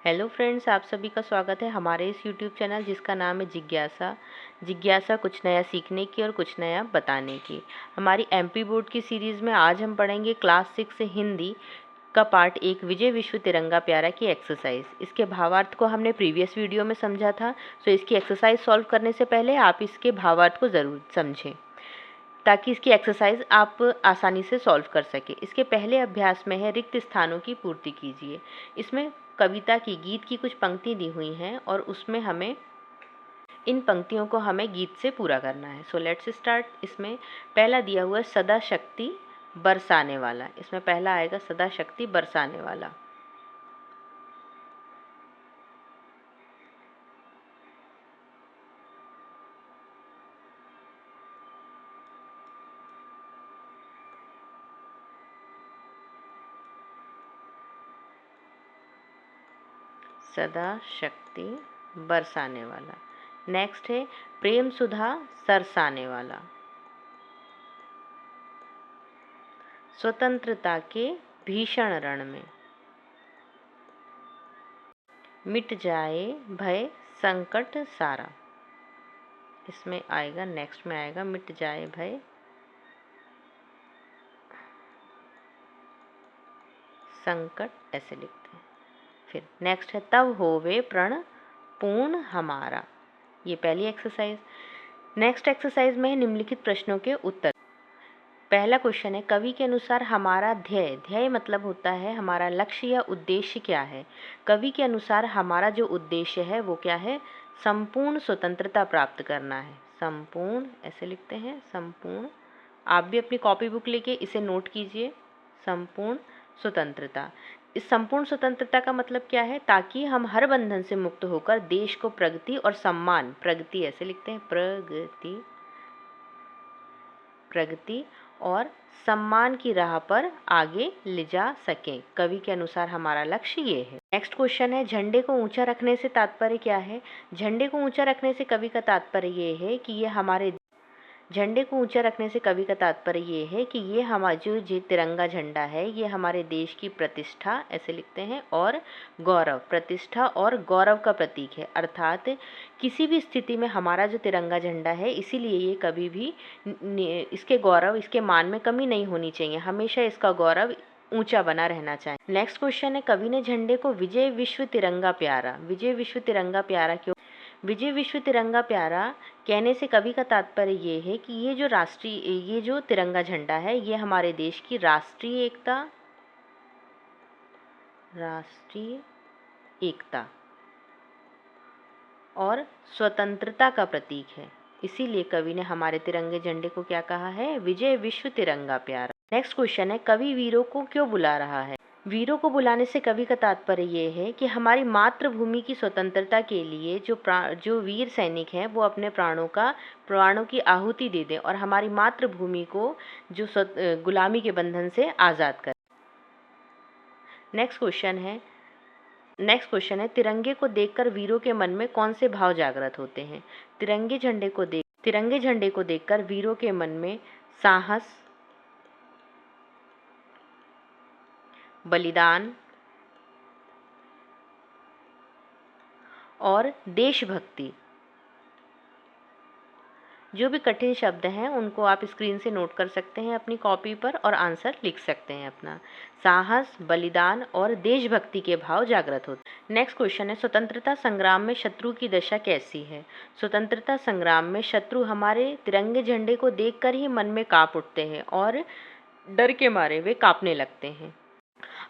Hello friends, आप सभी का स्वागत है हमारे इस यूट्यूब चैनल जिसका नाम है जिज्ञासा। जिज्ञासा कुछ नया सीखने की और कुछ नया बताने की। हमारी एमपी बोर्ड की सीरीज़ में आज हम पढ़ेंगे क्लास 6 हिंदी का पार्ट 1 विजय विश्व तिरंगा प्यारा की एक्सरसाइज। इसके भावार्थ को हमने प्रीवियस वीडियो में समझा था, सो इसकी एक्सरसाइज सॉल्व करने से पहले आप इसके भावार्थ को ज़रूर समझें ताकि इसकी एक्सरसाइज आप आसानी से सॉल्व कर सके। इसके पहले अभ्यास में है रिक्त स्थानों की पूर्ति कीजिए। इसमें कविता की गीत की कुछ पंक्ति दी हुई हैं और उसमें हमें इन पंक्तियों को हमें गीत से पूरा करना है। So let's start. इसमें पहला दिया हुआ है सदा शक्ति बरसाने वाला। इसमें पहला आएगा सदा शक्ति बरसाने वाला। सदा शक्ति बरसाने वाला। नेक्स्ट है प्रेम सुधा सरसाने वाला। स्वतंत्रता के भीषण रण में मिट जाए भय संकट सारा। इसमें आएगा, नेक्स्ट में आएगा मिट जाए भय संकट, ऐसे लिखते हैं। फिर नेक्स्ट है तब होवे प्रण पूर्ण हमारा। ये पहली एक्सरसाइज। नेक्स्ट एक्सरसाइज में है निम्नलिखित प्रश्नों के उत्तर। पहला क्वेश्चन है कवि के अनुसार हमारा ध्येय, ध्येय मतलब होता है हमारा लक्ष्य या उद्देश्य क्या है। कवि के अनुसार हमारा जो उद्देश्य है वो क्या है, संपूर्ण स्वतंत्रता प्राप्त करना है। संपूर्ण, ऐसे लिखते हैं संपूर्ण। आप भी अपनी कॉपी बुक लेके इसे नोट कीजिए। संपूर्ण स्वतंत्रता। इस संपूर्ण स्वतंत्रता का मतलब क्या है, ताकि हम हर बंधन से मुक्त होकर देश को प्रगति और सम्मान, प्रगति ऐसे लिखते हैं प्रगति, प्रगति और सम्मान की राह पर आगे ले जा सकें। कवि के अनुसार हमारा लक्ष्य ये है। नेक्स्ट क्वेश्चन है झंडे को ऊंचा रखने से तात्पर्य क्या है। झंडे को ऊंचा रखने से कवि का तात्पर्य ये है कि ये हमारे झंडे को ऊंचा रखने से कवि का तात्पर्य ये है कि ये हमारा जो तिरंगा झंडा है ये हमारे देश की प्रतिष्ठा, ऐसे लिखते हैं, और गौरव, प्रतिष्ठा और गौरव का प्रतीक है। अर्थात किसी भी स्थिति में हमारा जो तिरंगा झंडा है, इसीलिए ये कभी भी इसके गौरव, इसके मान में कमी नहीं होनी चाहिए। हमेशा इसका गौरव ऊंचा बना रहना चाहिए। नेक्स्ट क्वेश्चन है कवि ने झंडे को विजय विश्व तिरंगा प्यारा, विजय विश्व तिरंगा प्यारा क्यों। विजय विश्व तिरंगा प्यारा कहने से कवि का तात्पर्य ये है कि ये जो तिरंगा झंडा है ये हमारे देश की राष्ट्रीय एकता और स्वतंत्रता का प्रतीक है। इसीलिए कवि ने हमारे तिरंगे झंडे को क्या कहा है, विजय विश्व तिरंगा प्यारा। नेक्स्ट क्वेश्चन है कवि वीरों को क्यों बुला रहा है। वीरों को बुलाने से कवि का तात्पर्य ये है कि हमारी मातृभूमि की स्वतंत्रता के लिए जो वीर सैनिक हैं वो अपने प्राणों की आहुति दे दें और हमारी मातृभूमि को जो गुलामी के बंधन से आज़ाद करें। नेक्स्ट क्वेश्चन है तिरंगे को देखकर वीरों के मन में कौन से भाव जागृत होते हैं। तिरंगे झंडे को देखकर वीरों के मन में साहस, बलिदान और देशभक्ति, जो भी कठिन शब्द हैं उनको आप स्क्रीन से नोट कर सकते हैं अपनी कॉपी पर और आंसर लिख सकते हैं अपना। साहस, बलिदान और देशभक्ति के भाव जागृत होते हैं। नेक्स्ट क्वेश्चन है स्वतंत्रता संग्राम में शत्रु की दशा कैसी है। स्वतंत्रता संग्राम में शत्रु हमारे तिरंगे झंडे को देखकर ही मन में कांप उठते हैं और डर के मारे वे कांपने लगते हैं।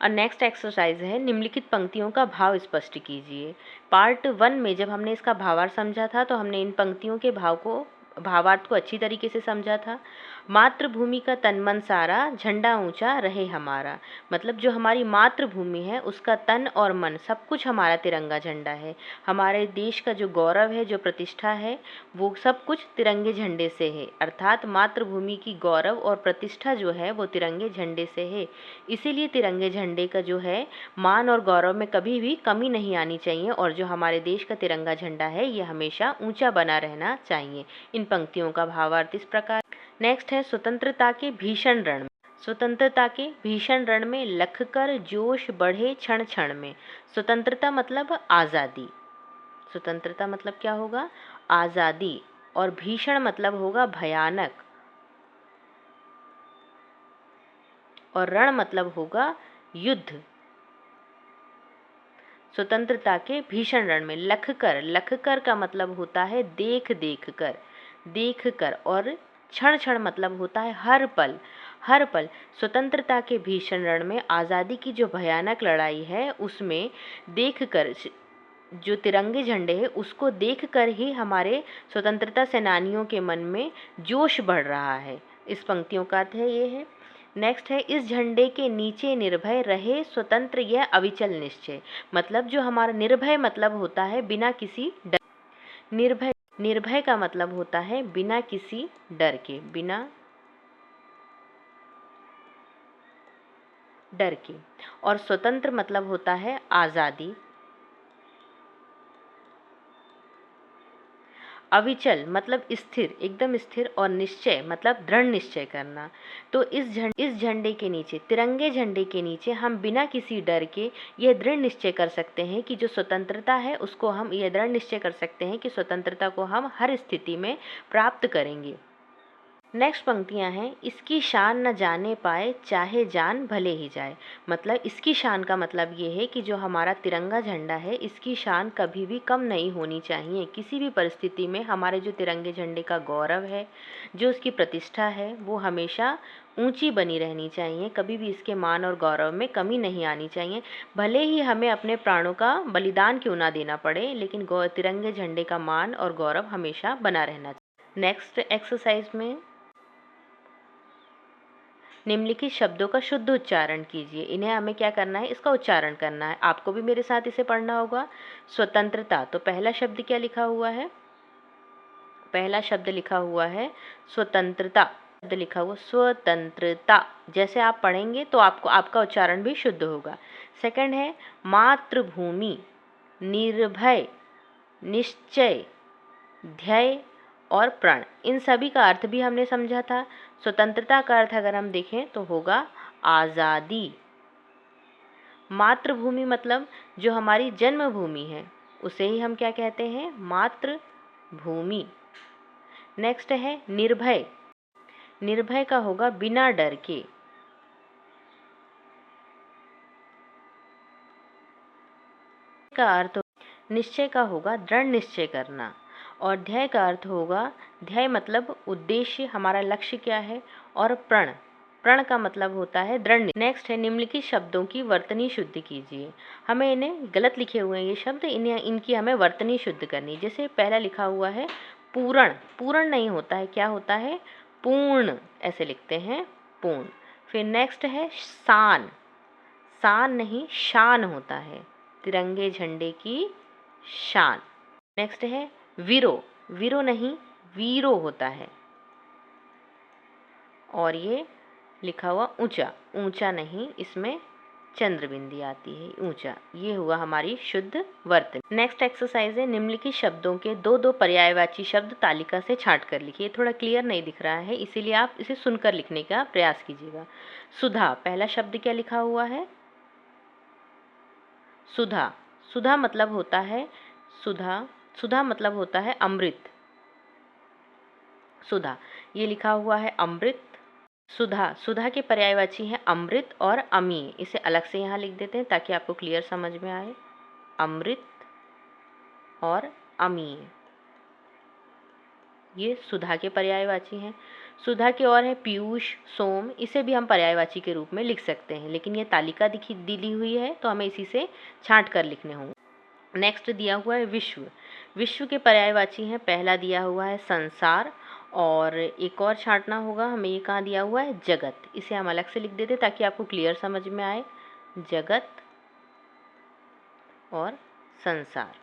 और नेक्स्ट एक्सरसाइज है निम्नलिखित पंक्तियों का भाव स्पष्ट कीजिए। पार्ट 1 में जब हमने इसका भावार्थ समझा था तो हमने इन पंक्तियों के भावार्थ को अच्छी तरीके से समझा था। मातृभूमि का तन मन सारा झंडा ऊंचा रहे हमारा, मतलब जो हमारी मातृभूमि है उसका तन और मन सब कुछ हमारा तिरंगा झंडा है। हमारे देश का जो गौरव है, जो प्रतिष्ठा है, वो सब कुछ तिरंगे झंडे से है। अर्थात मातृभूमि की गौरव और प्रतिष्ठा जो है वो तिरंगे झंडे से है। इसीलिए तिरंगे झंडे का जो है मान और गौरव में कभी भी कमी नहीं आनी चाहिए और जो हमारे देश का तिरंगा झंडा है ये हमेशा ऊंचा बना रहना चाहिए। इन पंक्तियों का भावार्थ इस प्रकार। नेक्स्ट है स्वतंत्रता के भीषण रण। स्वतंत्रता के भीषण रण में लखकर जोश बढ़े क्षण क्षण में। स्वतंत्रता मतलब आज़ादी, स्वतंत्रता मतलब क्या होगा, आज़ादी, और भीषण मतलब होगा भयानक, और रण मतलब होगा युद्ध। स्वतंत्रता के भीषण रण में लखकर, लखकर का मतलब होता है देख देख कर, देख कर, और क्षण क्षण मतलब होता है हर पल, हर पल। स्वतंत्रता के भीषण रण में आज़ादी की जो भयानक लड़ाई है उसमें देखकर, जो तिरंगे झंडे है उसको देखकर ही हमारे स्वतंत्रता सेनानियों के मन में जोश बढ़ रहा है। इस पंक्तियों का अर्थ है ये है। नेक्स्ट है, इस झंडे के नीचे निर्भय रहे स्वतंत्र यह अविचल निश्चय। मतलब जो हमारा निर्भय मतलब होता है बिना किसी डर, निर्भय, निर्भय का मतलब होता है बिना किसी डर के, बिना डर के, और स्वतंत्र मतलब होता है आज़ादी। अविचल मतलब स्थिर, एकदम स्थिर, और निश्चय मतलब दृढ़ निश्चय करना। तो इस झंडे के नीचे, तिरंगे झंडे के नीचे हम बिना किसी डर के यह दृढ़ निश्चय कर सकते हैं कि जो स्वतंत्रता है उसको हम, यह दृढ़ निश्चय कर सकते हैं कि स्वतंत्रता को हम हर स्थिति में प्राप्त करेंगे। नेक्स्ट पंक्तियां हैं, इसकी शान न जाने पाए चाहे जान भले ही जाए। मतलब इसकी शान का मतलब ये है कि जो हमारा तिरंगा झंडा है इसकी शान कभी भी कम नहीं होनी चाहिए। किसी भी परिस्थिति में हमारे जो तिरंगे झंडे का गौरव है, जो उसकी प्रतिष्ठा है, वो हमेशा ऊंची बनी रहनी चाहिए। कभी भी इसके मान और गौरव में कमी नहीं आनी चाहिए। भले ही हमें अपने प्राणों का बलिदान क्यों ना देना पड़े, लेकिन तिरंगे झंडे का मान और गौरव हमेशा बना रहना चाहिए। नेक्स्ट एक्सरसाइज में निम्नलिखित शब्दों का शुद्ध उच्चारण कीजिए। इन्हें हमें क्या करना है, इसका उच्चारण करना है। आपको भी मेरे साथ इसे पढ़ना होगा। स्वतंत्रता, तो पहला शब्द क्या लिखा हुआ है, पहला शब्द लिखा हुआ है स्वतंत्रता, शब्द लिखा हुआ स्वतंत्रता। जैसे आप पढ़ेंगे तो आपको, आपका उच्चारण भी शुद्ध होगा। सेकंड है मातृभूमि, निर्भय, निश्चय, ध्येय और प्रण। इन सभी का अर्थ भी हमने समझा था। स्वतंत्रता का अर्थ अगर हम देखें तो होगा आज़ादी। मातृभूमि मतलब जो हमारी जन्मभूमि है उसे ही हम क्या कहते हैं, मातृभूमि। नेक्स्ट है निर्भय, निर्भय का होगा बिना डर के। का अर्थ निश्चय का होगा दृढ़ निश्चय करना, और ध्येय का अर्थ होगा, ध्येय मतलब उद्देश्य, हमारा लक्ष्य क्या है, और प्रण, प्रण का मतलब होता है दृढ़। नेक्स्ट है निम्नलिखित शब्दों की वर्तनी शुद्ध कीजिए। हमें इन्हें गलत लिखे हुए हैं ये शब्द, इन्हें, इनकी हमें वर्तनी शुद्ध करनी। जैसे पहला लिखा हुआ है पूर्ण, पूर्ण नहीं होता है, क्या होता है, पूर्ण, ऐसे लिखते हैं, पूर्ण। फिर नेक्स्ट है शान, शान नहीं शान होता है, तिरंगे झंडे की शान। नेक्स्ट है वीरो, वीरो नहीं वीरो होता है, और ये लिखा हुआ ऊंचा, ऊंचा नहीं, इसमें चंद्र बिंदी आती है, ऊंचा। ये हुआ हमारी शुद्ध वर्तनी। नेक्स्ट एक्सरसाइज है निम्नलिखित शब्दों के दो दो पर्यायवाची शब्द तालिका से छांट कर लिखिए। थोड़ा क्लियर नहीं दिख रहा है इसीलिए आप इसे सुनकर लिखने का प्रयास कीजिएगा। सुधा, पहला शब्द क्या लिखा हुआ है, सुधा। सुधा मतलब होता है, सुधा, सुधा मतलब होता है अमृत, सुधा, ये लिखा हुआ है अमृत। सुधा, सुधा के पर्यायवाची हैं अमृत और अमीय। इसे अलग से यहाँ लिख देते हैं ताकि आपको क्लियर समझ में आए। अमृत और अमीय, ये सुधा के पर्यायवाची हैं। सुधा के और है पीयूष, सोम, इसे भी हम पर्यायवाची के रूप में लिख सकते हैं, लेकिन ये तालिका दी हुई है तो हमें इसी से छांट कर लिखने होंगे। नेक्स्ट दिया हुआ है विश्व, विश्व के पर्यायवाची हैं, पहला दिया हुआ है संसार, और एक और छांटना होगा हमें, ये कहाँ दिया हुआ है, जगत। इसे हम अलग से लिख देते ताकि आपको क्लियर समझ में आए, जगत और संसार।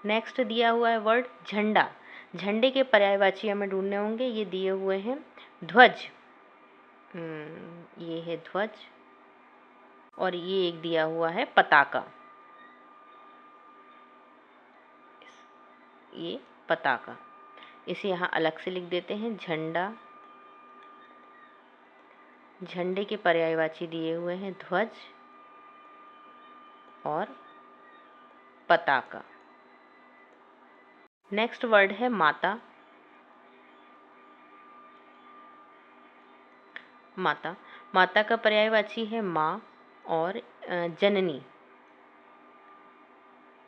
नेक्स्ट दिया हुआ है वर्ड झंडा, झंडे के पर्यायवाची हमें ढूंढने होंगे, ये दिए हुए हैं ध्वज, ये है ध्वज, और ये एक दिया हुआ है पताका, ये पताका। इसे यहाँ अलग से लिख देते हैं, झंडा, झंडे के पर्यायवाची दिए हुए हैं ध्वज और पताका। नेक्स्ट वर्ड है माता। माता, माता का पर्यायवाची है माँ और जननी।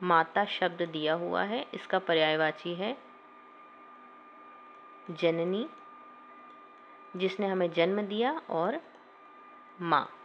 माता शब्द दिया हुआ है, इसका पर्यायवाची है जननी, जिसने हमें जन्म दिया, और माँ।